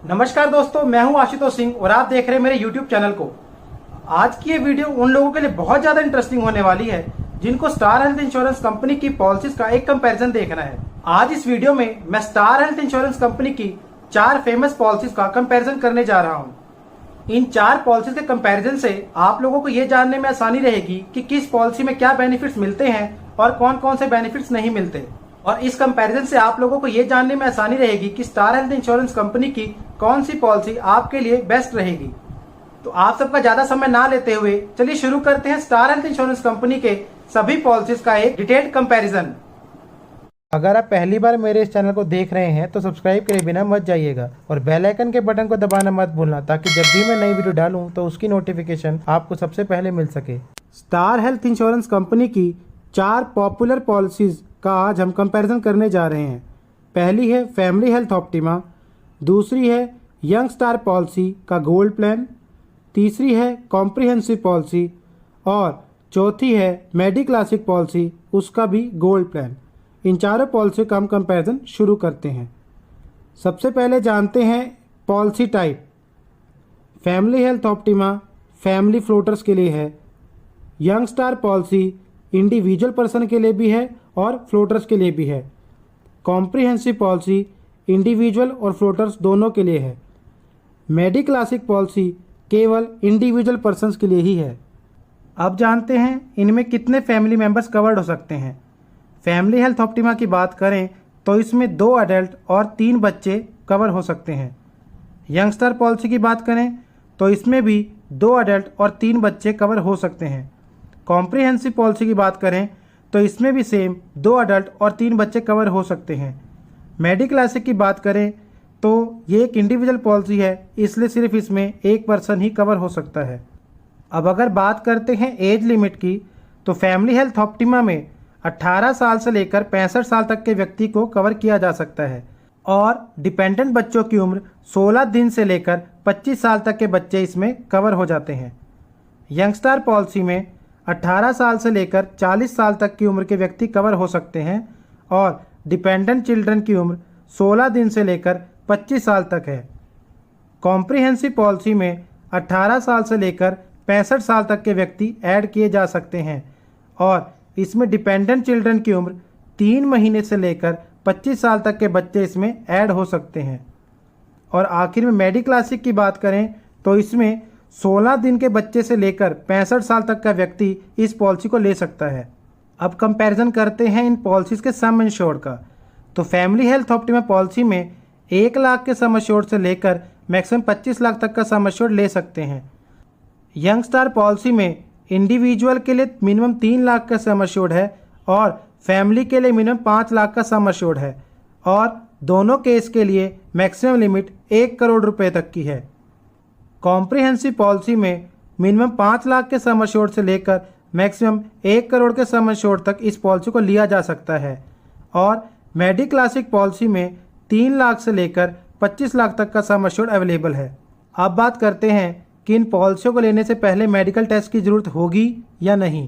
नमस्कार दोस्तों, मैं हूं आशुतोष सिंह और आप देख रहे हैं मेरे YouTube चैनल को। आज की ये वीडियो उन लोगों के लिए बहुत ज्यादा इंटरेस्टिंग होने वाली है जिनको स्टार हेल्थ इंश्योरेंस कंपनी की पॉलिसीज का एक कंपैरिजन देखना है। आज इस वीडियो में मैं स्टार हेल्थ इंश्योरेंस कंपनी की 4 फेमस पॉलिसीज का कंपैरिजन करने जा रहा हूँ। इन 4 पॉलिसीज के कंपैरिजन से आप लोगों को ये जानने में आसानी रहेगी कि किस पॉलिसी में क्या बेनिफिट्स मिलते हैं और कौन कौन से बेनिफिट्स नहीं मिलते। और इस कंपैरिजन से आप लोगों को ये जानने में आसानी रहेगी कि स्टार हेल्थ इंश्योरेंस कंपनी की कौन सी पॉलिसी आपके लिए बेस्ट रहेगी। तो आप सबका ज्यादा समय ना लेते हुए चलिए शुरू करते हैं स्टार हेल्थ इंश्योरेंस कंपनी के सभी पॉलिसीज का एक डिटेल्ड कंपैरिजन। अगर आप पहली बार मेरे इस चैनल को देख रहे हैं तो सब्सक्राइब करे बिना मत जाइएगा और बेल आइकन के बटन को दबाना मत भूलना ताकि जब भी मैं नई वीडियो डालूं तो उसकी नोटिफिकेशन आपको सबसे पहले मिल सके। स्टार हेल्थ इंश्योरेंस कंपनी की 4 पॉपुलर पॉलिसीज का आज हम कंपैरिजन करने जा रहे हैं। पहली है फैमिली हेल्थ ऑप्टिमा, दूसरी है यंग स्टार पॉलिसी का गोल्ड प्लान, तीसरी है कॉम्प्रिहेंसिव पॉलिसी और चौथी है मेडी क्लासिक पॉलिसी, उसका भी गोल्ड प्लान। इन चारों पॉलिसी का हम कंपैरिजन शुरू करते हैं। सबसे पहले जानते हैं policy type. Family health optima family floaters के लिए है, young star policy individual person के लिए भी है और फ्लोटर्स के लिए भी है, कॉम्प्रिहेंसिव पॉलिसी इंडिविजुअल और फ्लोटर्स दोनों के लिए है, मेडी क्लासिक पॉलिसी केवल इंडिविजुअल पर्सन्स के लिए ही है। अब जानते हैं इनमें कितने फैमिली मेंबर्स कवर्ड हो सकते हैं। फैमिली हेल्थ ऑप्टिमा की बात करें तो इसमें 2 अडल्ट और 3 बच्चे कवर हो सकते हैं। यंगस्टर पॉलिसी की बात करें तो इसमें भी 2 अडल्ट और 3 बच्चे कवर हो सकते हैं। कॉम्प्रिहेंसिव पॉलिसी की बात करें तो इसमें भी सेम 2 अडल्ट और 3 बच्चे कवर हो सकते हैं। मेडी क्लासिक की बात करें तो ये एक इंडिविजुअल पॉलिसी है, इसलिए सिर्फ इसमें एक पर्सन ही कवर हो सकता है। अब अगर बात करते हैं एज लिमिट की तो फैमिली हेल्थ ऑप्टिमा में 18 साल से लेकर 65 साल तक के व्यक्ति को कवर किया जा सकता है और डिपेंडेंट बच्चों की उम्र 16 दिन से लेकर 25 साल तक के बच्चे इसमें कवर हो जाते हैं। यंगस्टार पॉलिसी में 18 साल से लेकर 40 साल तक की उम्र के व्यक्ति कवर हो सकते हैं और डिपेंडेंट चिल्ड्रन की उम्र 16 दिन से लेकर 25 साल तक है। कॉम्प्रिहेंसिव पॉलिसी में 18 साल से लेकर 65 साल तक के व्यक्ति ऐड किए जा सकते हैं और इसमें डिपेंडेंट चिल्ड्रन की उम्र 3 महीने से लेकर 25 साल तक के बच्चे इसमें ऐड हो सकते हैं। और आखिर में मेडी क्लासिक की बात करें तो इसमें 16 दिन के बच्चे से लेकर 65 साल तक का व्यक्ति इस पॉलिसी को ले सकता है। अब कंपैरिजन करते हैं इन पॉलिसीज़ के सम इंश्योर्ड का। तो फैमिली हेल्थ ऑप्टिमा पॉलिसी में 1 लाख के सम इंश्योर्ड से लेकर मैक्सिमम 25 लाख तक का सम इंश्योर्ड ले सकते हैं। यंग स्टार पॉलिसी में इंडिविजुअल के लिए मिनिमम 3 लाख का सम इंश्योर्ड है और फैमिली के लिए मिनिमम 5 लाख का सम इंश्योर्ड है और दोनों केस के लिए मैक्सिमम लिमिट 1 करोड़ रुपए तक की है। कॉम्प्रिहेंसिव पॉलिसी में मिनिमम 5 लाख के सम इंश्योर्ड से लेकर मैक्सिमम 1 करोड़ के सम इंश्योर्ड तक इस पॉलिसी को लिया जा सकता है और मेडी क्लासिक पॉलिसी में 3 लाख से लेकर 25 लाख तक का सम इंश्योर्ड अवेलेबल है। अब बात करते हैं कि इन पॉलिसियों को लेने से पहले मेडिकल टेस्ट की ज़रूरत होगी या नहीं।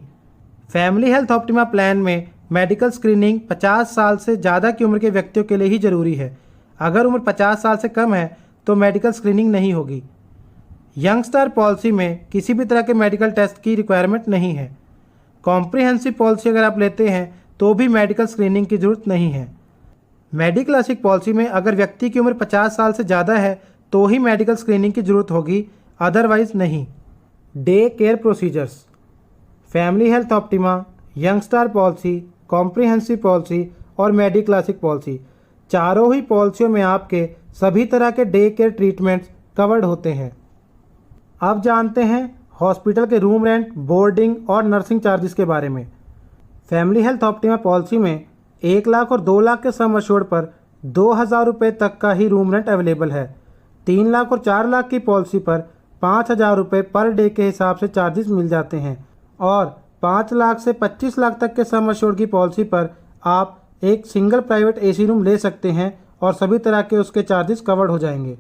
फैमिली हेल्थ ऑप्टिमा प्लान में मेडिकल स्क्रीनिंग 50 साल से ज़्यादा की उम्र के व्यक्तियों के लिए ही ज़रूरी है। अगर उम्र 50 साल से कम है तो मेडिकल स्क्रीनिंग नहीं होगी। यंग स्टार पॉलिसी में किसी भी तरह के मेडिकल टेस्ट की रिक्वायरमेंट नहीं है। कॉम्प्रिहेंसिव पॉलिसी अगर आप लेते हैं तो भी मेडिकल स्क्रीनिंग की ज़रूरत नहीं है। मेडी क्लासिक पॉलिसी में अगर व्यक्ति की उम्र 50 साल से ज़्यादा है तो ही मेडिकल स्क्रीनिंग की ज़रूरत होगी, अदरवाइज नहीं। Day care procedures. Family health optima, young star policy, comprehensive policy और मेडी क्लासिक पॉलिसी, चारों ही पॉलिसियों में आपके सभी तरह के डे केयर ट्रीटमेंट्स कवर्ड होते हैं। अब जानते हैं हॉस्पिटल के रूम रेंट, बोर्डिंग और नर्सिंग चार्जेस के बारे में। फैमिली हेल्थ ऑप्टिमा पॉलिसी में 1 लाख और 2 लाख के सम इंश्योर्ड पर 2,000 रुपये तक का ही रूम रेंट अवेलेबल है। 3 लाख और 4 लाख की पॉलिसी पर 5,000 रुपये पर डे के हिसाब से चार्जेस मिल जाते हैं और 5 लाख से 25 लाख तक के सम इंश्योर्ड की पॉलिसी पर आप एक सिंगल प्राइवेट एसी रूम ले सकते हैं और सभी तरह के उसके चार्जेस कवर्ड हो जाएंगे।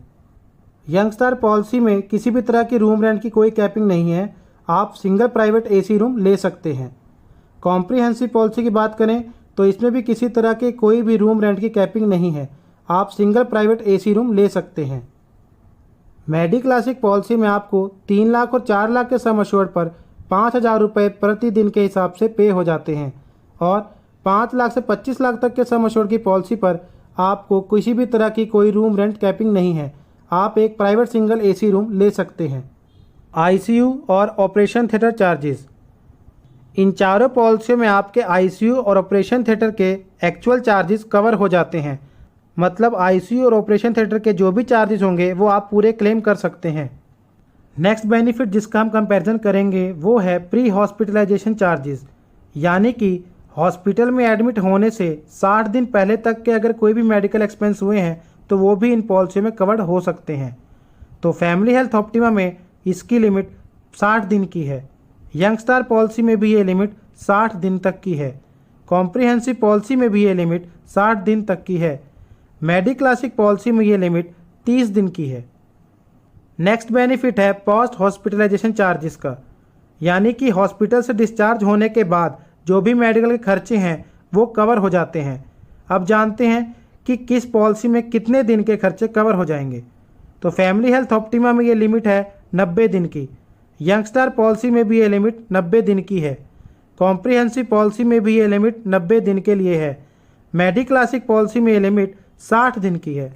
यंग स्टार पॉलिसी में किसी भी तरह की रूम रेंट की कोई कैपिंग नहीं है, आप सिंगल प्राइवेट एसी रूम ले सकते हैं। कॉम्प्रिहेंसिव पॉलिसी की बात करें तो इसमें भी किसी तरह के कोई भी रूम रेंट की कैपिंग नहीं है, आप सिंगल प्राइवेट एसी रूम ले सकते हैं। मेडी क्लासिक पॉलिसी में आपको 3 लाख और 4 लाख के सम एश्योर्ड पर 5,000 रुपये प्रतिदिन के हिसाब से पे हो जाते हैं और 5 लाख से 25 लाख तक के सम एश्योर्ड की पॉलिसी पर आपको किसी भी तरह की कोई रूम रेंट कैपिंग नहीं है। आप एक प्राइवेट सिंगल एसी रूम ले सकते हैं। आईसीयू और ऑपरेशन थिएटर चार्जेस, इन चारों पॉलिसियों में आपके आईसीयू और ऑपरेशन थिएटर के एक्चुअल चार्जेस कवर हो जाते हैं। मतलब आईसीयू और ऑपरेशन थिएटर के जो भी चार्जेस होंगे वो आप पूरे क्लेम कर सकते हैं। नेक्स्ट बेनिफिट जिसका हम कंपैरिजन करेंगे वो है प्री हॉस्पिटलाइजेशन चार्जेस, यानी कि हॉस्पिटल में एडमिट होने से 60 दिन पहले तक के अगर कोई भी मेडिकल एक्सपेंस हुए हैं तो वो भी इन पॉलिसी में कवर्ड हो सकते हैं। तो फैमिली हेल्थ ऑप्टिमा में इसकी लिमिट 60 दिन की है। यंग स्टार पॉलिसी में भी ये लिमिट 60 दिन तक की है। कॉम्प्रिहेंसिव पॉलिसी में भी ये लिमिट 60 दिन तक की है। मेडी क्लासिक पॉलिसी में ये लिमिट 30 दिन की है। नेक्स्ट बेनिफिट है पोस्ट हॉस्पिटलाइजेशन चार्जेस का, यानी कि हॉस्पिटल से डिस्चार्ज होने के बाद जो भी मेडिकल के खर्चे हैं वो कवर हो जाते हैं। अब जानते हैं कि किस पॉलिसी में कितने दिन के खर्चे कवर हो जाएंगे। तो फैमिली हेल्थ ऑप्टिमा में ये लिमिट है 90 दिन की। यंगस्टार पॉलिसी में भी ये लिमिट 90 दिन की है। कॉम्प्रिहेंसिव पॉलिसी में भी ये लिमिट 90 दिन के लिए है। मेडी क्लासिक पॉलिसी में ये लिमिट 60 दिन की है।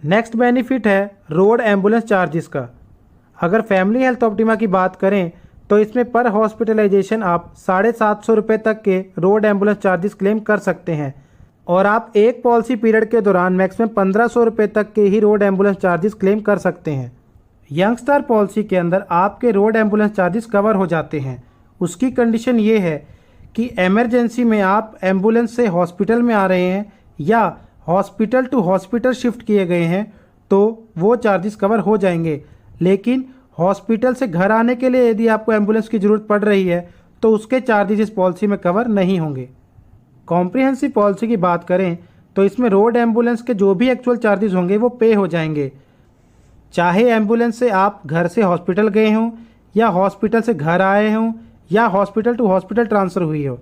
नेक्स्ट बेनिफिट है रोड एम्बुलेंस चार्जेस का। अगर फैमिली हेल्थ ऑप्टिमा की बात करें तो इसमें पर हॉस्पिटलाइजेशन आप 750 रुपये तक के रोड एम्बुलेंस चार्जेस क्लेम कर सकते हैं और आप एक पॉलिसी पीरियड के दौरान मैक्सिमम 1500 रुपये तक के ही रोड एम्बुलेंस चार्जेस क्लेम कर सकते हैं। यंगस्टार पॉलिसी के अंदर आपके रोड एम्बुलेंस चार्जेस कवर हो जाते हैं। उसकी कंडीशन ये है कि इमरजेंसी में आप एम्बुलेंस से हॉस्पिटल में आ रहे हैं या हॉस्पिटल टू हॉस्पिटल शिफ्ट किए गए हैं तो वो चार्जेस कवर हो जाएंगे। लेकिन हॉस्पिटल से घर आने के लिए यदि आपको एम्बुलेंस की ज़रूरत पड़ रही है तो उसके चार्जेस इस पॉलिसी में कवर नहीं होंगे। कॉम्प्रिहेंसिव पॉलिसी की बात करें तो इसमें रोड एम्बुलेंस के जो भी एक्चुअल चार्जेस होंगे वो पे हो जाएंगे, चाहे एम्बुलेंस से आप घर से हॉस्पिटल गए हों या हॉस्पिटल से घर आए हों या हॉस्पिटल टू हॉस्पिटल ट्रांसफ़र हुई हो।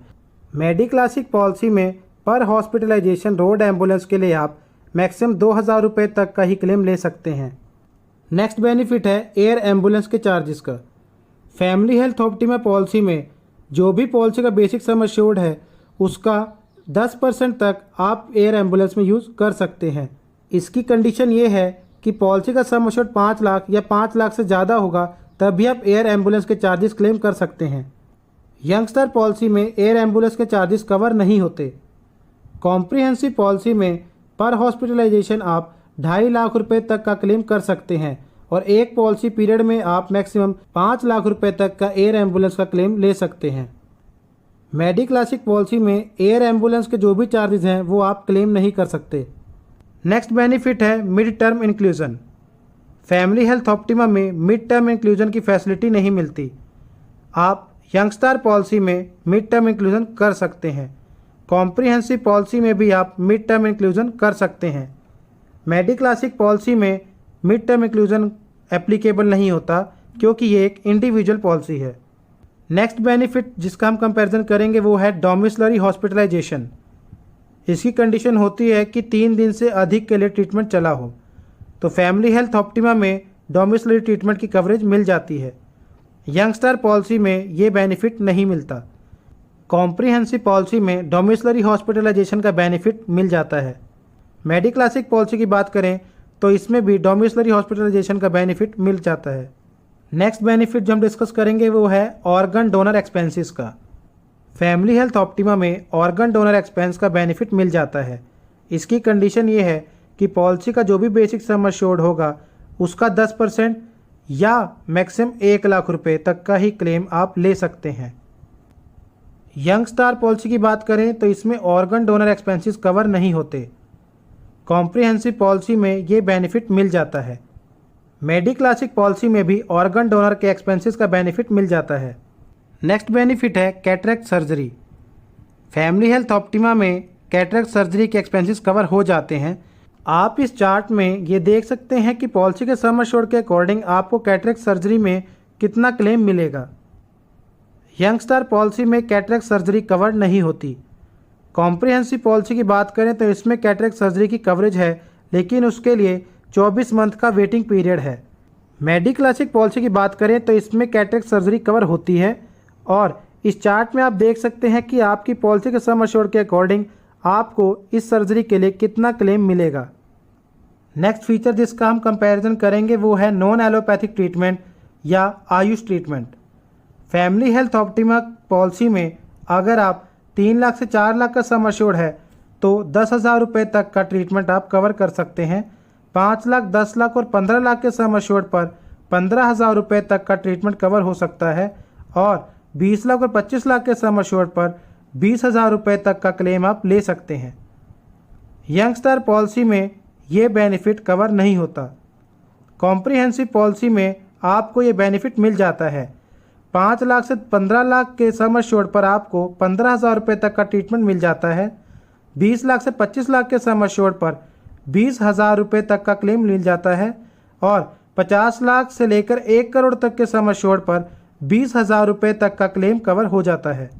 मेडी क्लासिक पॉलिसी में पर हॉस्पिटलाइजेशन रोड एम्बुलेंस के लिए आप मैक्सिमम 2000 रुपये तक का ही क्लेम ले सकते हैं। नेक्स्ट बेनिफिट है एयर एम्बुलेंस के चार्जेस का। फैमिली हेल्थ ऑप्टिमा पॉलिसी में जो भी पॉलिसी का बेसिक सम एश्योर्ड है उसका 10% तक आप एयर एम्बुलेंस में यूज़ कर सकते हैं। इसकी कंडीशन ये है कि पॉलिसी का सम एश्योर्ड 5 लाख या 5 लाख से ज़्यादा होगा तभी आप एयर एम्बुलेंस के चार्जेस क्लेम कर सकते हैं। यंगस्टर पॉलिसी में एयर एम्बुलेंस के चार्जेस कवर नहीं होते। कॉम्प्रिहेंसिव पॉलिसी में पर हॉस्पिटलाइजेशन आप 2.5 लाख रुपए तक का क्लेम कर सकते हैं और एक पॉलिसी पीरियड में आप मैक्सिमम 5 लाख रुपए तक का एयर एम्बुलेंस का क्लेम ले सकते हैं। मेडी क्लासिक पॉलिसी में एयर एम्बुलेंस के जो भी चार्जेस हैं वो आप क्लेम नहीं कर सकते। नेक्स्ट बेनिफिट है mid term inclusion. Family health optima में मिड टर्म इंक्लूजन की फैसिलिटी नहीं मिलती। आप यंगस्टार पॉलिसी में मिड टर्म इंक्लूजन कर सकते हैं। कॉम्प्रिहेंसिव पॉलिसी में भी आप मिड टर्म इंक्लूजन कर सकते हैं। मेडी क्लासिक पॉलिसी में मिड टर्म इंक्लूजन एप्लीकेबल नहीं होता क्योंकि ये एक इंडिविजुअल पॉलिसी है। नेक्स्ट बेनिफिट जिसका हम कंपैरिजन करेंगे वो है डोमिसलरी हॉस्पिटलाइजेशन। इसकी कंडीशन होती है कि 3 दिन से अधिक के लिए ट्रीटमेंट चला हो। तो फैमिली हेल्थ ऑप्टिमा में डोमिसलरी ट्रीटमेंट की कवरेज मिल जाती है। यंगस्टार पॉलिसी में ये बेनिफिट नहीं मिलता। कॉम्प्रिहेंसिव पॉलिसी में डोमिसलरी हॉस्पिटलाइजेशन का बेनिफिट मिल जाता है। मेडी क्लासिक पॉलिसी की बात करें तो इसमें भी डोमिसलरी हॉस्पिटलाइजेशन का बेनिफिट मिल जाता है। नेक्स्ट बेनिफिट जो हम डिस्कस करेंगे वो है ऑर्गन डोनर एक्सपेंसेस का। फैमिली हेल्थ ऑप्टिमा में ऑर्गन डोनर एक्सपेंस का बेनिफिट मिल जाता है। इसकी कंडीशन ये है कि पॉलिसी का जो भी बेसिक सम एश्योर्ड होगा उसका 10% या मैक्सिमम 1 लाख रुपए तक का ही क्लेम आप ले सकते हैं। यंग स्टार पॉलिसी की बात करें तो इसमें ऑर्गन डोनर एक्सपेंसेस कवर नहीं होते। कॉम्प्रिहेंसिव पॉलिसी में ये बेनिफिट मिल जाता है। मेडी क्लासिक पॉलिसी में भी ऑर्गन डोनर के एक्सपेंसेस का बेनिफिट मिल जाता है। नेक्स्ट बेनिफिट है cataract surgery. Family health optima में कैटरेक्ट सर्जरी के एक्सपेंसेस कवर हो जाते हैं। आप इस चार्ट में ये देख सकते हैं कि पॉलिसी के सम एश्योर्ड के अकॉर्डिंग आपको कैटरेक्ट सर्जरी में कितना क्लेम मिलेगा। यंगस्टार पॉलिसी में कैटरेक्ट सर्जरी कवर नहीं होती। कॉम्प्रिहेंसिव पॉलिसी की बात करें तो इसमें कैटरेक्ट सर्जरी की कवरेज है लेकिन उसके लिए 24 मंथ का वेटिंग पीरियड है। मेडिक्लासिक पॉलिसी की बात करें तो इसमें कैटरेक्ट सर्जरी कवर होती है और इस चार्ट में आप देख सकते हैं कि आपकी पॉलिसी के सम एश्योर्ड के अकॉर्डिंग आपको इस सर्जरी के लिए कितना क्लेम मिलेगा। नेक्स्ट फीचर जिसका हम कंपैरिजन करेंगे वो है नॉन एलोपैथिक ट्रीटमेंट या Ayush treatment. Family health optima policy में अगर आप 3 लाख से 4 लाख का सम एश्योर्ड है तो 10,000 रुपये तक का ट्रीटमेंट आप कवर कर सकते हैं। 5 लाख, 10 लाख और 15 लाख के सम एश्योर्ड पर 15,000 रुपये तक का ट्रीटमेंट कवर हो सकता है और 20 लाख और 25 लाख के सम एश्योर्ड पर 20,000 रुपये तक का क्लेम आप ले सकते हैं। यंगस्टार पॉलिसी में ये बेनिफिट कवर नहीं होता। कॉम्प्रिहेंसिव पॉलिसी में आपको ये बेनिफिट मिल जाता है। 5 लाख से 15 लाख के सम एश्योर्ड पर आपको 15,000 रुपये तक का ट्रीटमेंट मिल जाता है। 20 लाख से 25 लाख के सम एश्योर्ड पर 20,000 रुपये तक का क्लेम मिल जाता है और 50 लाख से लेकर 1 करोड़ तक के सम एश्योर्ड पर 20,000 रुपये तक का क्लेम कवर हो जाता है।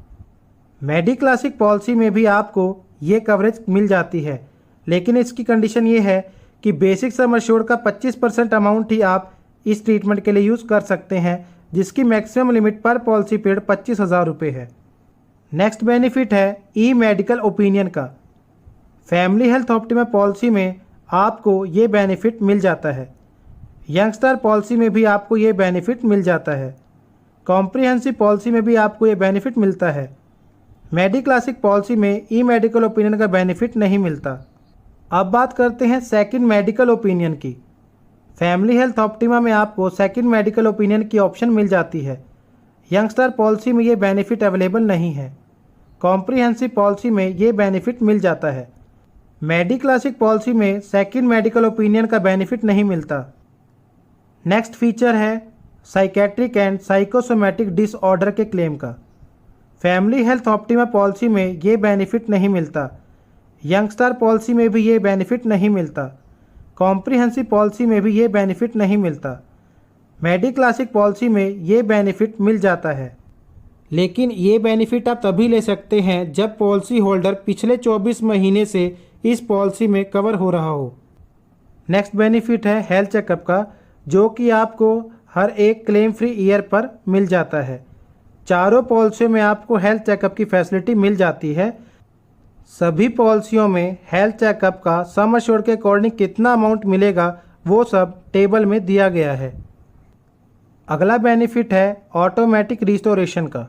मेडिक्लासिक पॉलिसी में भी आपको ये कवरेज मिल जाती है, लेकिन इसकी कंडीशन ये है कि बेसिक सम एश्योर्ड का 25% अमाउंट ही आप इस ट्रीटमेंट के लिए यूज़ कर सकते हैं, जिसकी मैक्सिमम लिमिट पर पॉलिसी पीरियड 25,000 रुपये है। नेक्स्ट बेनिफिट है ई मेडिकल ओपिनियन का। फैमिली हेल्थ ऑप्टिमा पॉलिसी में आपको ये बेनिफिट मिल जाता है। यंगस्टार पॉलिसी में भी आपको ये बेनिफिट मिल जाता है। कॉम्प्रिहेंसिव पॉलिसी में भी आपको ये बेनिफिट मिलता है। मेडिक्लासिक पॉलिसी में ई मेडिकल ओपिनियन का बेनिफिट नहीं मिलता। अब बात करते हैं सेकंड मेडिकल ओपिनियन की। फैमिली हेल्थ ऑप्टिमा में आपको सेकंड मेडिकल ओपिनियन की ऑप्शन मिल जाती है। यंगस्टार पॉलिसी में ये बेनिफिट अवेलेबल नहीं है। कॉम्प्रिहेंसिव पॉलिसी में ये बेनिफिट मिल जाता है। मेडिक्लासिक पॉलिसी में सेकंड मेडिकल ओपिनियन का बेनिफिट नहीं मिलता। नेक्स्ट फीचर है साइकेट्रिक एंड साइकोसोमैटिक डिसऑर्डर के क्लेम का। फैमिली हेल्थ ऑप्टिमा पॉलिसी में ये बेनिफिट नहीं मिलता। यंगस्टार पॉलिसी में भी ये बेनिफिट नहीं मिलता। कॉम्प्रिहेंसिव पॉलिसी में भी ये बेनिफिट नहीं मिलता। मेडिक्लासिक पॉलिसी में ये बेनिफिट मिल जाता है, लेकिन ये बेनिफिट आप तभी ले सकते हैं जब पॉलिसी होल्डर पिछले 24 महीने से इस पॉलिसी में कवर हो रहा हो। नेक्स्ट बेनिफिट है हेल्थ चेकअप का, जो कि आपको हर एक क्लेम फ्री ईयर पर मिल जाता है। चारों पॉलिसियों में आपको हेल्थ चेकअप की फैसिलिटी मिल जाती है। सभी पॉलिसियों में हेल्थ चेकअप का सम एश्योर्ड के अकॉर्डिंग कितना अमाउंट मिलेगा वो सब टेबल में दिया गया है। अगला बेनिफिट है ऑटोमेटिक रिस्टोरेशन का।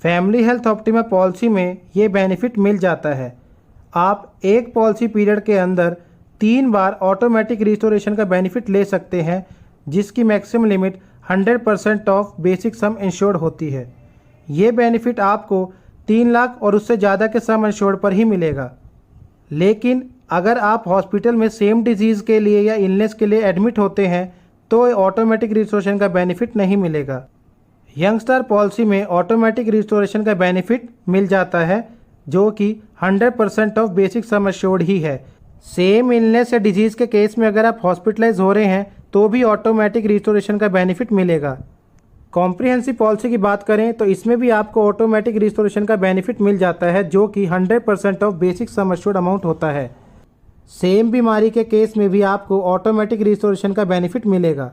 फैमिली हेल्थ ऑप्टिमा पॉलिसी में ये बेनिफिट मिल जाता है। आप एक पॉलिसी पीरियड के अंदर 3 बार ऑटोमेटिक रिस्टोरेशन का बेनिफिट ले सकते हैं, जिसकी maximum limit 100% of basic sum insured होती है। ये बेनिफिट आपको 3 लाख और उससे ज़्यादा के सम इंश्योर्ड पर ही मिलेगा। लेकिन अगर आप हॉस्पिटल में सेम डिजीज़ के लिए या इलनेस के लिए एडमिट होते हैं तो ऑटोमेटिक रिस्टोरेशन का बेनिफिट नहीं मिलेगा। यंगस्टार पॉलिसी में ऑटोमेटिक रिस्टोरेशन का बेनिफिट मिल जाता है, जो कि 100% ऑफ बेसिक सम इंश्योर्ड ही है। सेम इलनेस या डिजीज़ के केस में अगर आप हॉस्पिटलाइज हो रहे हैं तो भी ऑटोमेटिक रिस्टोरेशन का बेनिफिट मिलेगा। कॉम्प्रिहेंसिव पॉलिसी की बात करें तो इसमें भी आपको ऑटोमेटिक रिस्टोरेशन का बेनिफिट मिल जाता है, जो कि 100% of basic sum assured amount होता है। सेम बीमारी के केस में भी आपको ऑटोमेटिक रिस्टोरेशन का बेनिफिट मिलेगा।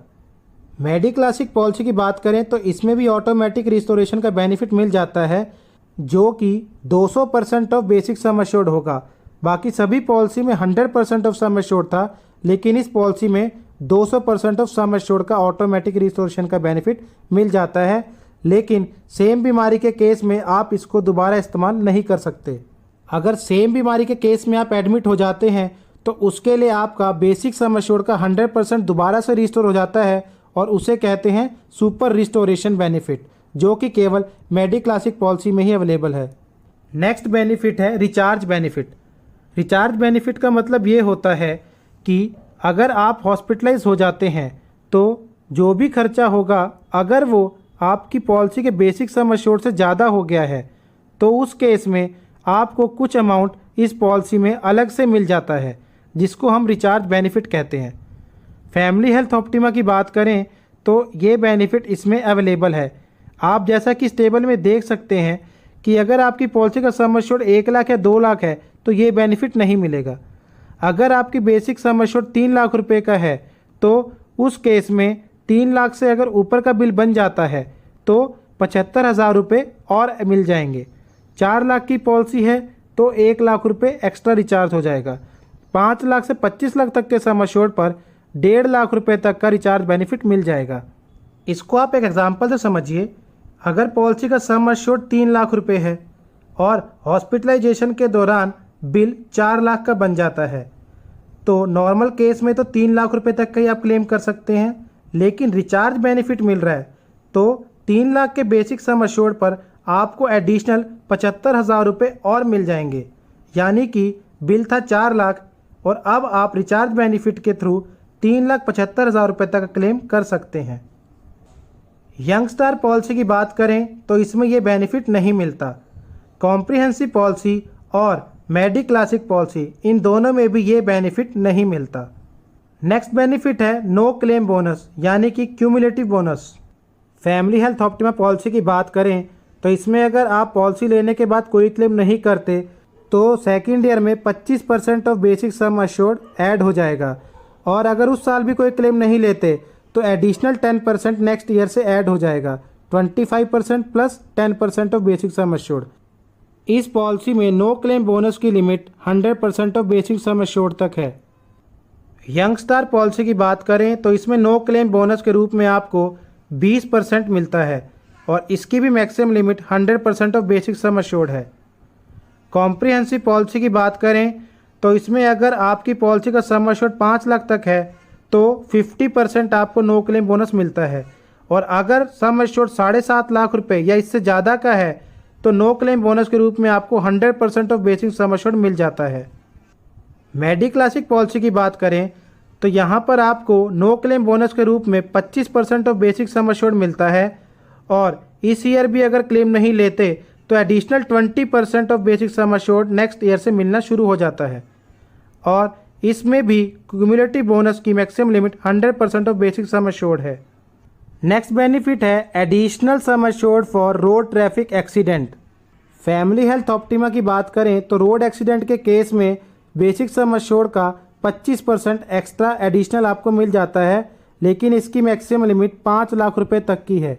मेडिक्लासिक पॉलिसी की बात करें तो इसमें भी ऑटोमेटिक रिस्टोरेशन का बेनिफिट मिल जाता है, जो कि 200% ऑफ बेसिक सम एश्योर्ड होगा। बाकी सभी पॉलिसी में 100% ऑफ सम एश्योर्ड था, लेकिन इस पॉलिसी में 200% ऑफ सम एश्योर्ड का ऑटोमेटिक रिस्टोरेशन का बेनिफिट मिल जाता है। लेकिन सेम बीमारी के केस में आप इसको दोबारा इस्तेमाल नहीं कर सकते। अगर सेम बीमारी के केस में आप एडमिट हो जाते हैं तो उसके लिए आपका बेसिक सम एश्योर्ड का 100% दोबारा से रिस्टोर हो जाता है और उसे कहते हैं सुपर रिस्टोरेशन बेनिफिट, जो कि केवल मेडिक्लासिक पॉलिसी में ही अवेलेबल है। नेक्स्ट बेनिफिट है रिचार्ज बेनिफिट। रिचार्ज बेनिफिट का मतलब ये होता है कि अगर आप हॉस्पिटलाइज हो जाते हैं तो जो भी खर्चा होगा, अगर वो आपकी पॉलिसी के बेसिक सम एश्योर्ड से ज़्यादा हो गया है तो उस केस में आपको कुछ अमाउंट इस पॉलिसी में अलग से मिल जाता है, जिसको हम रिचार्ज बेनिफिट कहते हैं। फैमिली हेल्थ ऑप्टिमा की बात करें तो ये बेनिफिट इसमें अवेलेबल है। आप जैसा कि इस टेबल में देख सकते हैं कि अगर आपकी पॉलिसी का सम एश्योर्ड 1 लाख या 2 लाख है तो ये बेनिफिट नहीं मिलेगा। अगर आपकी बेसिक सम एश्योर्ड 3 लाख रुपए का है तो उस केस में 3 लाख से अगर ऊपर का बिल बन जाता है तो 75,000 रुपये और मिल जाएंगे। 4 लाख की पॉलिसी है तो 1 लाख रुपये एक्स्ट्रा रिचार्ज हो जाएगा। 5 लाख से 25 लाख तक के सम एश्योर्ड पर 1.5 लाख रुपये तक का रिचार्ज बेनिफिट मिल जाएगा। इसको आप एक एग्जांपल से समझिए। अगर पॉलिसी का सम एश्योर्ड 3 लाख रुपये है और हॉस्पिटलाइजेशन के दौरान बिल 4 लाख का बन जाता है तो नॉर्मल केस में तो 3 लाख रुपए तक का ही आप क्लेम कर सकते हैं, लेकिन रिचार्ज बेनिफिट मिल रहा है तो 3 लाख के बेसिक सम एश्योर्ड पर आपको एडिशनल 75,000 रुपये और मिल जाएंगे। यानी कि बिल था 4 लाख और अब आप रिचार्ज बेनिफिट के थ्रू 3,75,000 रुपये तक क्लेम कर सकते हैं। यंग स्टार पॉलिसी की बात करें तो इसमें यह बेनिफिट नहीं मिलता। कॉम्प्रिहेंसिव पॉलिसी और मेडी क्लासिक पॉलिसी, इन दोनों में भी ये बेनिफिट नहीं मिलता। नेक्स्ट बेनिफिट है नो क्लेम बोनस यानी कि cumulative bonus. Family health optima policy की बात करें तो इसमें अगर आप पॉलिसी लेने के बाद कोई क्लेम नहीं करते तो सेकेंड ईयर में 25% of basic sum assured add हो जाएगा और अगर उस साल भी कोई क्लेम नहीं लेते तो एडिशनल 10% नेक्स्ट ईयर से ऐड हो जाएगा। 25% plus 10% of basic sum assured. इस पॉलिसी में नो क्लेम बोनस की limit 100% of basic sum assured तक है। यंग स्टार पॉलिसी की बात करें तो इसमें नो क्लेम बोनस के रूप में आपको 20% मिलता है और इसकी भी maximum limit 100% of basic sum assured है। कॉम्प्रिहेंसिव पॉलिसी की बात करें तो इसमें अगर आपकी पॉलिसी का सम एश्योर्ड 5 लाख तक है तो 50% आपको नो क्लेम बोनस मिलता है और अगर सम एश्योर्ड 7.5 लाख रुपये या इससे ज़्यादा का है तो नो क्लेम बोनस के रूप में आपको 100% ऑफ बेसिक सम एश्योर्ड मिल जाता है। मेडी क्लासिक पॉलिसी की बात करें तो यहाँ पर आपको नो क्लेम बोनस के रूप में 25% ऑफ बेसिक सम एश्योर्ड मिलता है और इस ईयर भी अगर क्लेम नहीं लेते तो additional 20% of basic sum assured next year से मिलना शुरू हो जाता है और इसमें भी क्यूमुलेटिव बोनस की maximum limit 100% of basic sum assured है। नेक्स्ट बेनिफिट है additional sum assured for road traffic accident. Family health optima की बात करें तो रोड एक्सीडेंट के केस में बेसिक सम एश्योर्ड का 25% एक्स्ट्रा एडिशनल आपको मिल जाता है, लेकिन इसकी मैक्सिमम लिमिट 5 लाख रुपए तक की है।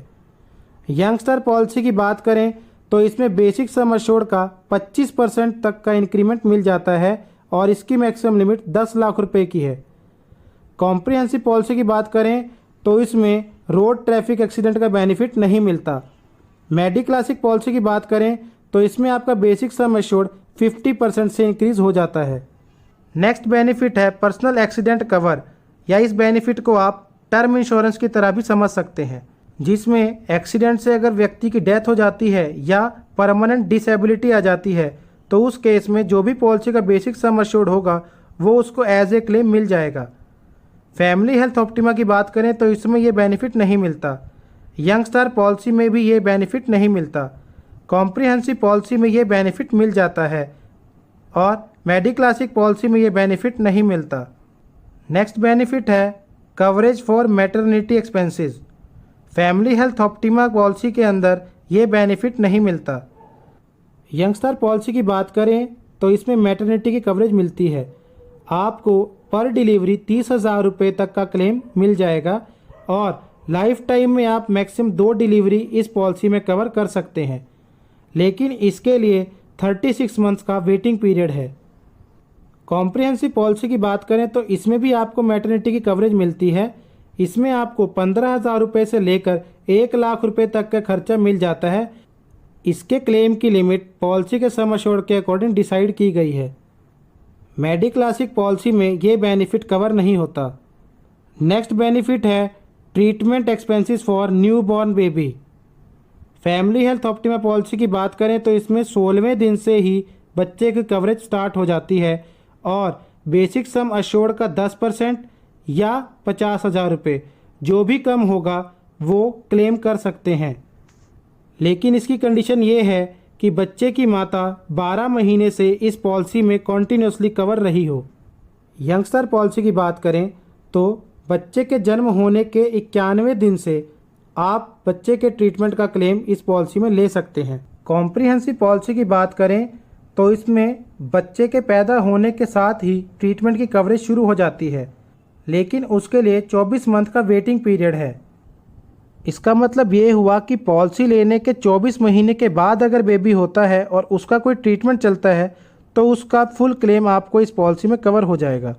यंगस्टर पॉलिसी की बात करें तो इसमें बेसिक सम एश्योर्ड का 25% तक का इंक्रीमेंट मिल जाता है और इसकी मैक्सिमम लिमिट 10 लाख रुपए की है। कॉम्प्रिहेंसिव पॉलिसी की बात करें तो इसमें रोड ट्रैफिक एक्सीडेंट का बेनिफिट नहीं मिलता। मेडी क्लासिक पॉलिसी की बात करें तो इसमें आपका बेसिक सम एश्योर्ड 50% से इंक्रीज हो जाता है। नेक्स्ट बेनिफिट है पर्सनल एक्सीडेंट कवर, या इस बेनिफिट को आप टर्म इंश्योरेंस की तरह भी समझ सकते हैं, जिसमें एक्सीडेंट से अगर व्यक्ति की डेथ हो जाती है या परमानेंट डिसेबिलिटी आ जाती है तो उस केस में जो भी पॉलिसी का बेसिक सम एश्योर्ड होगा वो उसको एज ए क्लेम मिल जाएगा। फैमिली हेल्थ ऑप्टिमा की बात करें तो इसमें ये बेनिफिट नहीं मिलता। यंग स्टार पॉलिसी में भी ये बेनिफिट नहीं मिलता। कॉम्प्रिहेंसिव पॉलिसी में ये बेनिफिट मिल जाता है और मेडी क्लासिक पॉलिसी में ये बेनिफिट नहीं मिलता। नेक्स्ट बेनिफिट है coverage for maternity expenses. Family health optima policy के अंदर ये बेनिफिट नहीं मिलता। यंगस्टर पॉलिसी की बात करें तो इसमें मैटरनिटी की कवरेज मिलती है। आपको पर डिलीवरी 30,000 रुपये तक का क्लेम मिल जाएगा और लाइफ टाइम में आप मैक्सिमम 2 डिलीवरी इस पॉलिसी में कवर कर सकते हैं, लेकिन इसके लिए 36 मंथ्स का वेटिंग पीरियड है। कॉम्प्रिहेंसिव पॉलिसी की बात करें तो इसमें भी आपको मैटरनिटी की कवरेज मिलती है। इसमें आपको 15,000 रुपये से लेकर 1 लाख रुपये तक का खर्चा मिल जाता है। इसके क्लेम की लिमिट पॉलिसी के सम एश्योर्ड के अकॉर्डिंग डिसाइड की गई है। मेडी क्लासिक पॉलिसी में ये बेनिफिट कवर नहीं होता। नेक्स्ट बेनिफिट है treatment expenses for new born baby. Family health optima policy की बात करें तो इसमें 16वें दिन से ही बच्चे की कवरेज स्टार्ट हो जाती है और बेसिक सम एश्योर्ड का 10% या 50,000 रुपये जो भी कम होगा वो क्लेम कर सकते हैं, लेकिन इसकी कंडीशन ये है कि बच्चे की माता 12 महीने से इस पॉलिसी में कॉन्टिन्यूसली कवर रही हो। यंगस्टर पॉलिसी की बात करें तो बच्चे के जन्म होने के 91वें दिन से आप बच्चे के ट्रीटमेंट का क्लेम इस पॉलिसी में ले सकते हैं। कॉम्प्रिहेंसिव पॉलिसी की बात करें तो इसमें बच्चे के पैदा होने के साथ ही ट्रीटमेंट की कवरेज शुरू हो जाती है, लेकिन उसके लिए 24 मंथ का वेटिंग पीरियड है। इसका मतलब ये हुआ कि पॉलिसी लेने के 24 महीने के बाद अगर बेबी होता है और उसका कोई ट्रीटमेंट चलता है तो उसका फुल क्लेम आपको इस पॉलिसी में कवर हो जाएगा।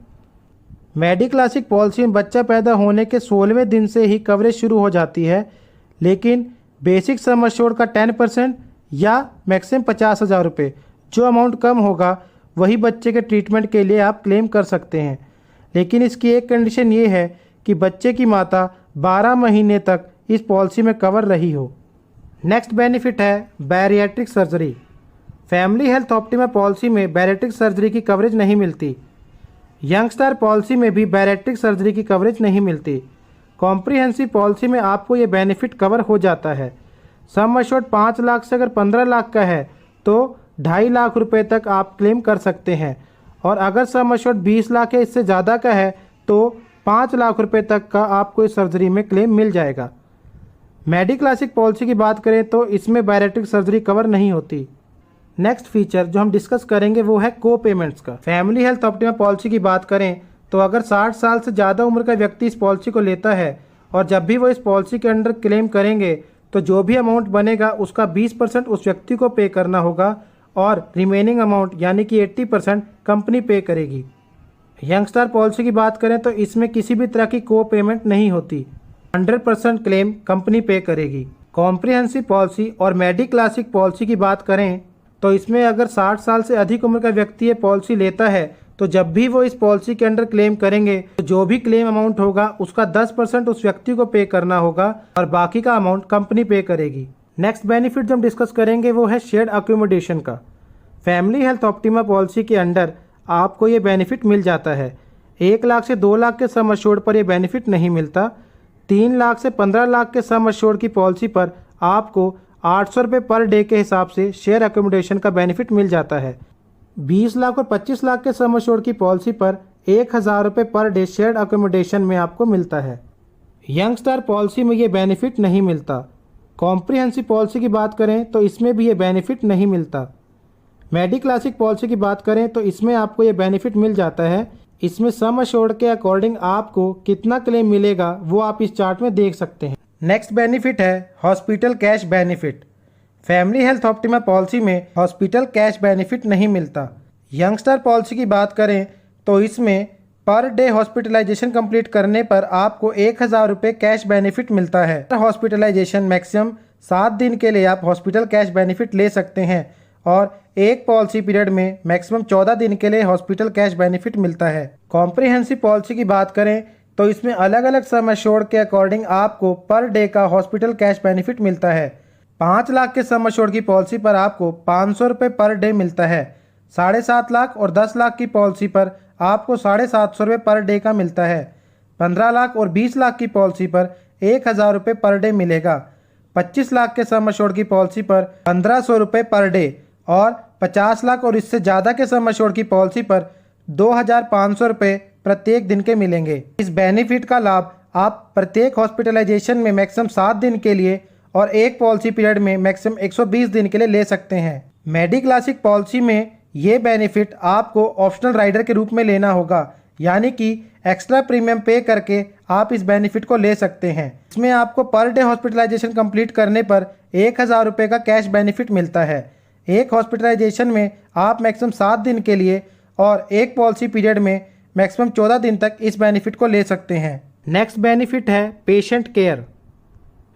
मेडिक्लासिक पॉलिसी में बच्चा पैदा होने के 16वें दिन से ही कवरेज शुरू हो जाती है, लेकिन बेसिक सम एश्योर्ड का 10% या मैक्सिमम 50,000 रुपये, जो अमाउंट कम होगा वही बच्चे के ट्रीटमेंट के लिए आप क्लेम कर सकते हैं। लेकिन इसकी एक कंडीशन ये है कि बच्चे की माता 12 महीने तक इस पॉलिसी में कवर रही हो। नेक्स्ट बेनिफिट है bariatric surgery. Family health optima policy में बैरिएट्रिक सर्जरी की कवरेज नहीं मिलती। यंगस्टार पॉलिसी में भी बैरिएट्रिक सर्जरी की कवरेज नहीं मिलती। कॉम्प्रिहेंसिव पॉलिसी में आपको ये बेनिफिट कवर हो जाता है। सम एश्योर्ड 5 लाख से अगर 15 लाख का है तो 2.5 लाख रुपए तक आप क्लेम कर सकते हैं, और अगर सम एश्योर्ड 20 लाख या इससे ज़्यादा का है तो 5 लाख रुपए तक का आपको इस सर्जरी में क्लेम मिल जाएगा। मेडिक्लासिक पॉलिसी की बात करें तो इसमें बैरिएट्रिक सर्जरी कवर नहीं होती। नेक्स्ट फीचर जो हम डिस्कस करेंगे वो है को पेमेंट्स का। फैमिली हेल्थ ऑप्टिमा पॉलिसी की बात करें तो अगर 60 साल से ज़्यादा उम्र का व्यक्ति इस पॉलिसी को लेता है और जब भी वो इस पॉलिसी के अंडर क्लेम करेंगे तो जो भी अमाउंट बनेगा उसका 20% उस व्यक्ति को पे करना होगा और रिमेनिंग अमाउंट यानी कि 80% कंपनी पे करेगी। यंगस्टार पॉलिसी की बात करें तो इसमें किसी भी तरह की को पेमेंट नहीं होती, 100% क्लेम कंपनी पे करेगी। कॉम्प्रिहेंसिव पॉलिसी और मेडिक्लासिक पॉलिसी की बात करें तो इसमें अगर 60 साल से अधिक उम्र का व्यक्ति ये पॉलिसी लेता है तो जब भी वो इस पॉलिसी के अंडर क्लेम करेंगे तो जो भी क्लेम अमाउंट होगा उसका 10% उस व्यक्ति को पे करना होगा और बाकी का अमाउंट कंपनी पे करेगी। नेक्स्ट बेनिफिट जो हम डिस्कस करेंगे वो है शेयर्ड अकोमोडेशन का। फैमिली हेल्थ ऑप्टिमा पॉलिसी के अंडर आपको ये बेनिफिट मिल जाता है। 1 लाख से 2 लाख के सम एश्योर्ड पर यह बेनिफिट नहीं मिलता। 3 लाख से 15 लाख के सम एश्योर्ड की पॉलिसी पर आपको 800 रुपये पर डे के हिसाब से शेयर अकोमोडेशन का बेनिफिट मिल जाता है। 20 लाख और 25 लाख के सम एश्योर्ड की पॉलिसी पर 1,000 रुपये पर डे शेयर अकोमोडेशन में आपको मिलता है। यंगस्टार पॉलिसी में ये बेनिफिट नहीं मिलता। कॉम्प्रिहेंसिव पॉलिसी की बात करें तो इसमें भी ये बेनिफिट नहीं मिलता। मेडिक्लासिक पॉलिसी की बात करें तो इसमें आपको ये बेनिफिट मिल जाता है। इसमें सम एश्योर्ड के अकॉर्डिंग आपको कितना क्लेम मिलेगा वो आप इस चार्ट में देख सकते हैं। नेक्स्ट बेनिफिट है hospital cash benefit. Family health optima policy में हॉस्पिटल कैश बेनिफिट नहीं मिलता। यंगस्टार पॉलिसी की बात करें तो इसमें पर डे हॉस्पिटलाइजेशन कंप्लीट करने पर आपको 1,000 रुपये कैश बेनिफिट मिलता है। हॉस्पिटलाइजेशन मैक्सिमम 7 दिन के लिए आप हॉस्पिटल कैश बेनिफिट ले सकते हैं और एक पॉलिसी पीरियड में मैक्सिमम 14 दिन के लिए हॉस्पिटल कैश बेनिफिट मिलता है। कॉम्प्रिहेंसिव पॉलिसी की बात करें तो इसमें अलग अलग सम एश्योर्ड के अकॉर्डिंग आपको पर डे का हॉस्पिटल कैश बेनिफिट मिलता है। 5 लाख के सम एश्योर्ड की पॉलिसी पर आपको 500 रुपये पर डे मिलता है। 7.5 लाख और 10 लाख की पॉलिसी पर आपको 750 रुपये पर डे का मिलता है। 15 लाख और 20 लाख की पॉलिसी पर 1,000 रुपये पर डे मिलेगा। 25 लाख के सम एश्योर्ड की पॉलिसी पर 1,500 रुपये पर डे और 50 लाख और इससे ज़्यादा के सम एश्योर्ड की पॉलिसी पर 2,500 रुपये प्रत्येक दिन के मिलेंगे। इस बेनिफिट का लाभ आप प्रत्येक हॉस्पिटलाइजेशन में मैक्सिमम 7 दिन के लिए और एक पॉलिसी पीरियड में मैक्सिमम 120 दिन के लिए ले सकते हैं। मेडिक्लासिक पॉलिसी में ये बेनिफिट आपको ऑप्शनल राइडर के रूप में लेना होगा, यानी कि एक्स्ट्रा प्रीमियम पे करके आप इस बेनिफिट को ले सकते हैं। इसमें आपको पर डे हॉस्पिटलाइजेशन कंप्लीट करने पर 1,000 रुपये का कैश बेनिफिट मिलता है। एक हॉस्पिटलाइजेशन में आप मैक्सिमम 7 दिन के लिए और एक पॉलिसी पीरियड में मैक्सिमम 14 दिन तक इस बेनिफिट को ले सकते हैं। नेक्स्ट बेनिफिट है patient care.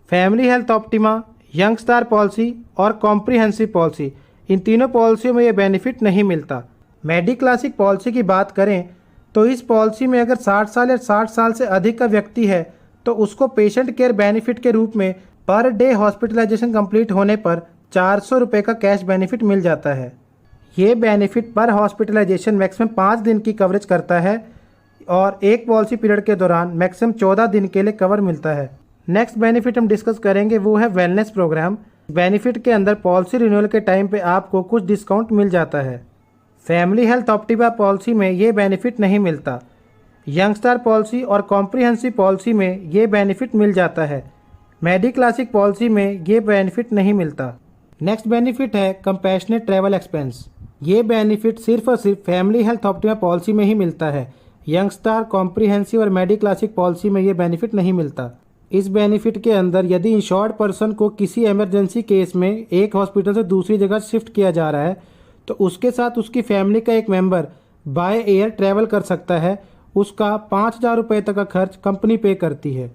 Family health optima, youngster policy और कॉम्प्रिहेंसिव पॉलिसी, इन तीनों पॉलिसियों में ये बेनिफिट नहीं मिलता। मेडिक्लासिक पॉलिसी की बात करें तो इस पॉलिसी में अगर 60 साल या 60 साल से अधिक का व्यक्ति है तो उसको पेशेंट केयर बेनिफिट के रूप में पर डे हॉस्पिटलाइजेशन कंप्लीट होने पर 400 रुपये का कैश बेनिफिट मिल जाता है। ये बेनिफिट पर हॉस्पिटलाइजेशन मैक्सिमम 5 दिन की कवरेज करता है और एक पॉलिसी पीरियड के दौरान मैक्सिमम 14 दिन के लिए कवर मिलता है। नेक्स्ट बेनिफिट हम डिस्कस करेंगे वो है वेलनेस प्रोग्राम। बेनिफिट के अंदर पॉलिसी रिन्यूअल के टाइम पे आपको कुछ डिस्काउंट मिल जाता है। फैमिली हेल्थ ऑप्टिमा पॉलिसी में ये बेनिफिट नहीं मिलता। यंगस्टार पॉलिसी और कॉम्प्रिहेंसिव पॉलिसी में ये बेनिफिट मिल जाता है। मेडिक्लासिक पॉलिसी में ये बेनिफिट नहीं मिलता। नेक्स्ट बेनिफिट है कंपैशनेट ट्रैवल एक्सपेंस। ये बेनिफिट सिर्फ और सिर्फ फैमिली हेल्थ ऑप्टिमा पॉलिसी में ही मिलता है। यंगस्टार, कॉम्प्रिहेंसिव और मेडी क्लासिक पॉलिसी में ये बेनिफिट नहीं मिलता। इस बेनिफिट के अंदर यदि इंश्योर्ड पर्सन को किसी इमरजेंसी केस में एक हॉस्पिटल से दूसरी जगह शिफ्ट किया जा रहा है तो उसके साथ उसकी फैमिली का एक मेंबर बाय एयर ट्रैवल कर सकता है। उसका 5,000 रुपये तक का खर्च कंपनी पे करती है।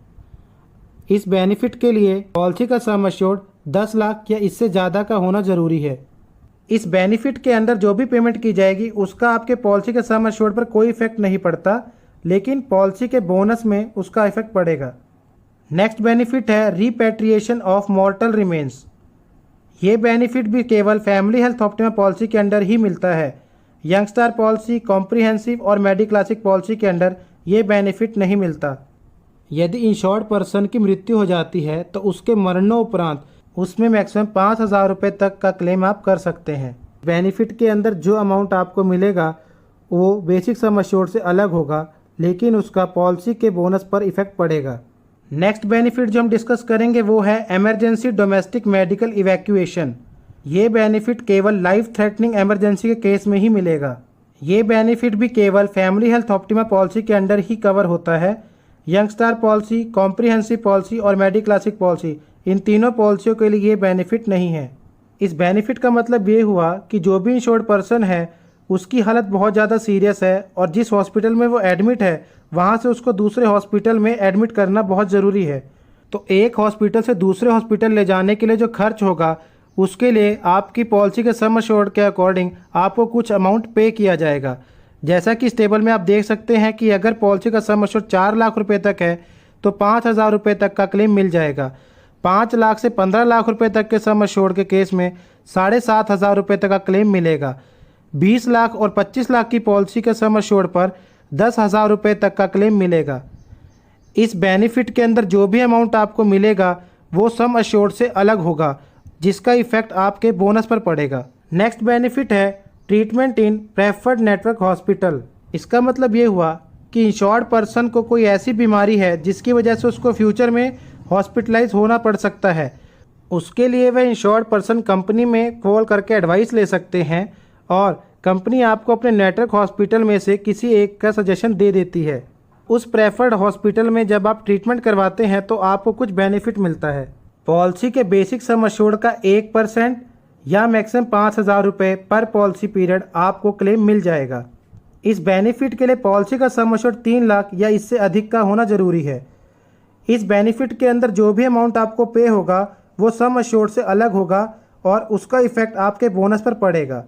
इस बेनिफिट के लिए पॉलिसी का सम एश्योर्ड 10 लाख या इससे ज़्यादा का होना ज़रूरी है। इस बेनिफिट के अंदर जो भी पेमेंट की जाएगी उसका आपके पॉलिसी के सम एश्योर्ड पर कोई इफेक्ट नहीं पड़ता, लेकिन पॉलिसी के बोनस में उसका इफेक्ट पड़ेगा। नेक्स्ट बेनिफिट है रिपेट्रिएशन ऑफ मॉर्टल रिमेन्स। ये बेनिफिट भी केवल फैमिली हेल्थ ऑप्टिमा पॉलिसी के अंडर ही मिलता है। यंगस्टार पॉलिसी, कॉम्प्रिहेंसिव और मेडी क्लासिक पॉलिसी के अंडर ये बेनिफिट नहीं मिलता। यदि इंश्योर्ड पर्सन की मृत्यु हो जाती है तो उसके मरणोपरांत उसमें मैक्सिमम 5,000 रुपये तक का क्लेम आप कर सकते हैं। बेनिफिट के अंदर जो अमाउंट आपको मिलेगा वो बेसिक सम एश्योर्ड से अलग होगा, लेकिन उसका पॉलिसी के बोनस पर इफेक्ट पड़ेगा। नेक्स्ट बेनिफिट जो हम डिस्कस करेंगे वो है इमरजेंसी डोमेस्टिक मेडिकल इवैक्यूएशन। ये बेनिफिट केवल लाइफ थ्रेटनिंग इमरजेंसी के केस में ही मिलेगा। ये बेनिफिट भी केवल फैमिली हेल्थ ऑप्टिमा पॉलिसी के अंडर ही कवर होता है। यंगस्टार पॉलिसी, कॉम्प्रिहेंसिव पॉलिसी और मेडी क्लासिक पॉलिसी, इन तीनों पॉलिसियों के लिए ये बेनिफिट नहीं है। इस बेनिफिट का मतलब ये हुआ कि जो भी इंश्योर्ड पर्सन है उसकी हालत बहुत ज़्यादा सीरियस है और जिस हॉस्पिटल में वो एडमिट है वहाँ से उसको दूसरे हॉस्पिटल में एडमिट करना बहुत ज़रूरी है। तो एक हॉस्पिटल से दूसरे हॉस्पिटल ले जाने के लिए जो खर्च होगा उसके लिए आपकी पॉलिसी के सम एश्योर्ड के अकॉर्डिंग आपको कुछ अमाउंट पे किया जाएगा। जैसा कि इस टेबल में आप देख सकते हैं कि अगर पॉलिसी का सम एश्योर्ड 4 लाख रुपए तक है तो 5,000 रुपये तक का क्लेम मिल जाएगा। 5 लाख से 15 लाख रुपए तक के सम एश्योर्ड के केस में 7,500 रुपये तक का क्लेम मिलेगा। 20 लाख और 25 लाख की पॉलिसी के सम एश्योर्ड पर 10,000 रुपये तक का क्लेम मिलेगा। इस बेनिफिट के अंदर जो भी अमाउंट आपको मिलेगा वो सम एश्योर्ड से अलग होगा, जिसका इफेक्ट आपके बोनस पर पड़ेगा। नेक्स्ट बेनिफिट है ट्रीटमेंट इन प्रेफर्ड नेटवर्क हॉस्पिटल। इसका मतलब ये हुआ कि इंश्योर्ड पर्सन को कोई ऐसी बीमारी है जिसकी वजह से उसको फ्यूचर में हॉस्पिटलाइज होना पड़ सकता है। उसके लिए वह इंश्योर्ड पर्सन कंपनी में कॉल करके एडवाइस ले सकते हैं और कंपनी आपको अपने नेटवर्क हॉस्पिटल में से किसी एक का सजेशन दे देती है। उस प्रेफर्ड हॉस्पिटल में जब आप ट्रीटमेंट करवाते हैं तो आपको कुछ बेनिफिट मिलता है। पॉलिसी के बेसिक सम एश्योर्ड का 1% या मैक्सिमम 5,000 रुपये पर पॉलिसी पीरियड आपको क्लेम मिल जाएगा। इस बेनिफिट के लिए पॉलिसी का सम एश्योर्ड 3 लाख या इससे अधिक का होना ज़रूरी है। इस बेनिफिट के अंदर जो भी अमाउंट आपको पे होगा वो सम एश्योर्ड से अलग होगा और उसका इफेक्ट आपके बोनस पर पड़ेगा।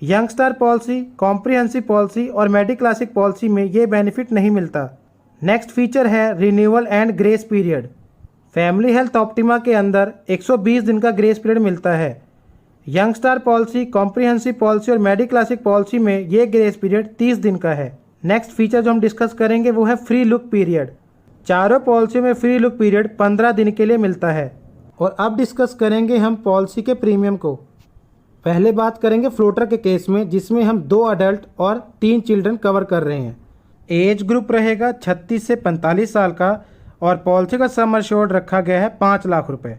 यंगस्टार पॉलिसी, कॉम्प्रिहेंसिव पॉलिसी और मेडी क्लासिक पॉलिसी में ये बेनिफिट नहीं मिलता। नेक्स्ट फीचर है renewal and grace period. Family health optima के अंदर 120 दिन का ग्रेस पीरियड मिलता है। यंगस्टार पॉलिसी, कॉम्प्रिहेंसिव पॉलिसी और मेडी क्लासिक पॉलिसी में ये ग्रेस पीरियड 30 दिन का है। नेक्स्ट फीचर जो हम डिस्कस करेंगे वो है फ्री लुक पीरियड। चारों पॉलिसी में फ्री लुक पीरियड 15 दिन के लिए मिलता है। और अब डिस्कस करेंगे हम पॉलिसी के प्रीमियम को। पहले बात करेंगे फ्लोटर के केस में, जिसमें हम 2 अडल्ट और 3 चिल्ड्रन कवर कर रहे हैं। एज ग्रुप रहेगा 36 से 45 साल का और पॉलिसी का सम एश्योर्ड रखा गया है 5 लाख रुपए।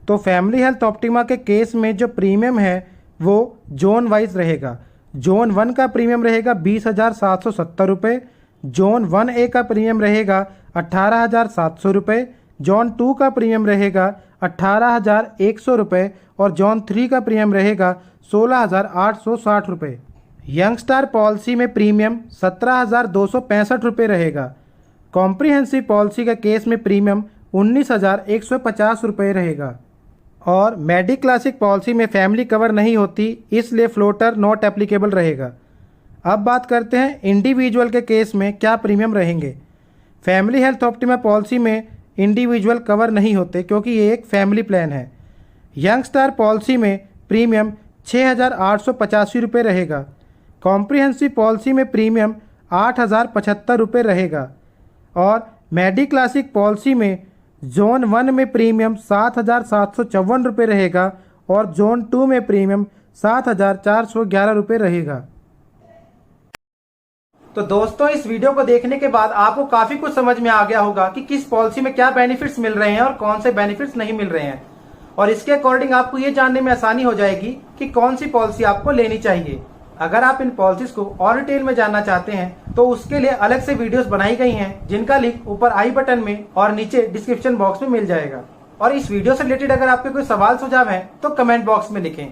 तो फैमिली हेल्थ ऑप्टिमा के केस में जो प्रीमियम है वो जोन वाइज रहेगा। जोन 1 का प्रीमियम रहेगा 20,770 रुपये, जोन 1A का प्रीमियम रहेगा 18,700 रुपये, जोन 2 का प्रीमियम रहेगा 18,100 रुपये और जोन 3 का प्रीमियम रहेगा 16,860 रुपये। यंगस्टार पॉलिसी में प्रीमियम 17,265 रुपये रहेगा। कॉम्प्रिहेंसिव पॉलिसी का केस में प्रीमियम 19,150 रुपये रहेगा। और मेडी क्लासिक पॉलिसी में फैमिली कवर नहीं होती, इसलिए फ्लोटर नॉट एप्लीकेबल रहेगा। अब बात करते हैं इंडिविजुअल के केस में क्या प्रीमियम रहेंगे। फैमिली हेल्थ ऑप्टिमा पॉलिसी में इंडिविजुअल कवर नहीं होते क्योंकि ये एक फैमिली प्लान है। यंगस्टार पॉलिसी में प्रीमियम 6,885 रुपये रहेगा। कॉम्प्रिहेंसिव पॉलिसी में प्रीमियम 8,075 रुपये रहेगा। और मेडी क्लासिक पॉलिसी में जोन 1 में प्रीमियम 7,754 रुपये रहेगा और जोन 2 में प्रीमियम 7,411 रुपये रहेगा। तो दोस्तों, इस वीडियो को देखने के बाद आपको काफी कुछ समझ में आ गया होगा कि किस पॉलिसी में क्या बेनिफिट्स मिल रहे हैं और कौन से बेनिफिट्स नहीं मिल रहे हैं। और इसके अकॉर्डिंग आपको ये जानने में आसानी हो जाएगी कि कौन सी पॉलिसी आपको लेनी चाहिए। अगर आप इन पॉलिसीज को और डिटेल में जानना चाहते हैं तो उसके लिए अलग से वीडियोस बनाई गई हैं, जिनका लिंक ऊपर आई बटन में और नीचे डिस्क्रिप्शन बॉक्स में मिल जाएगा। और इस वीडियो से रिलेटेड अगर आपके कोई सवाल सुझाव है तो कमेंट बॉक्स में लिखें।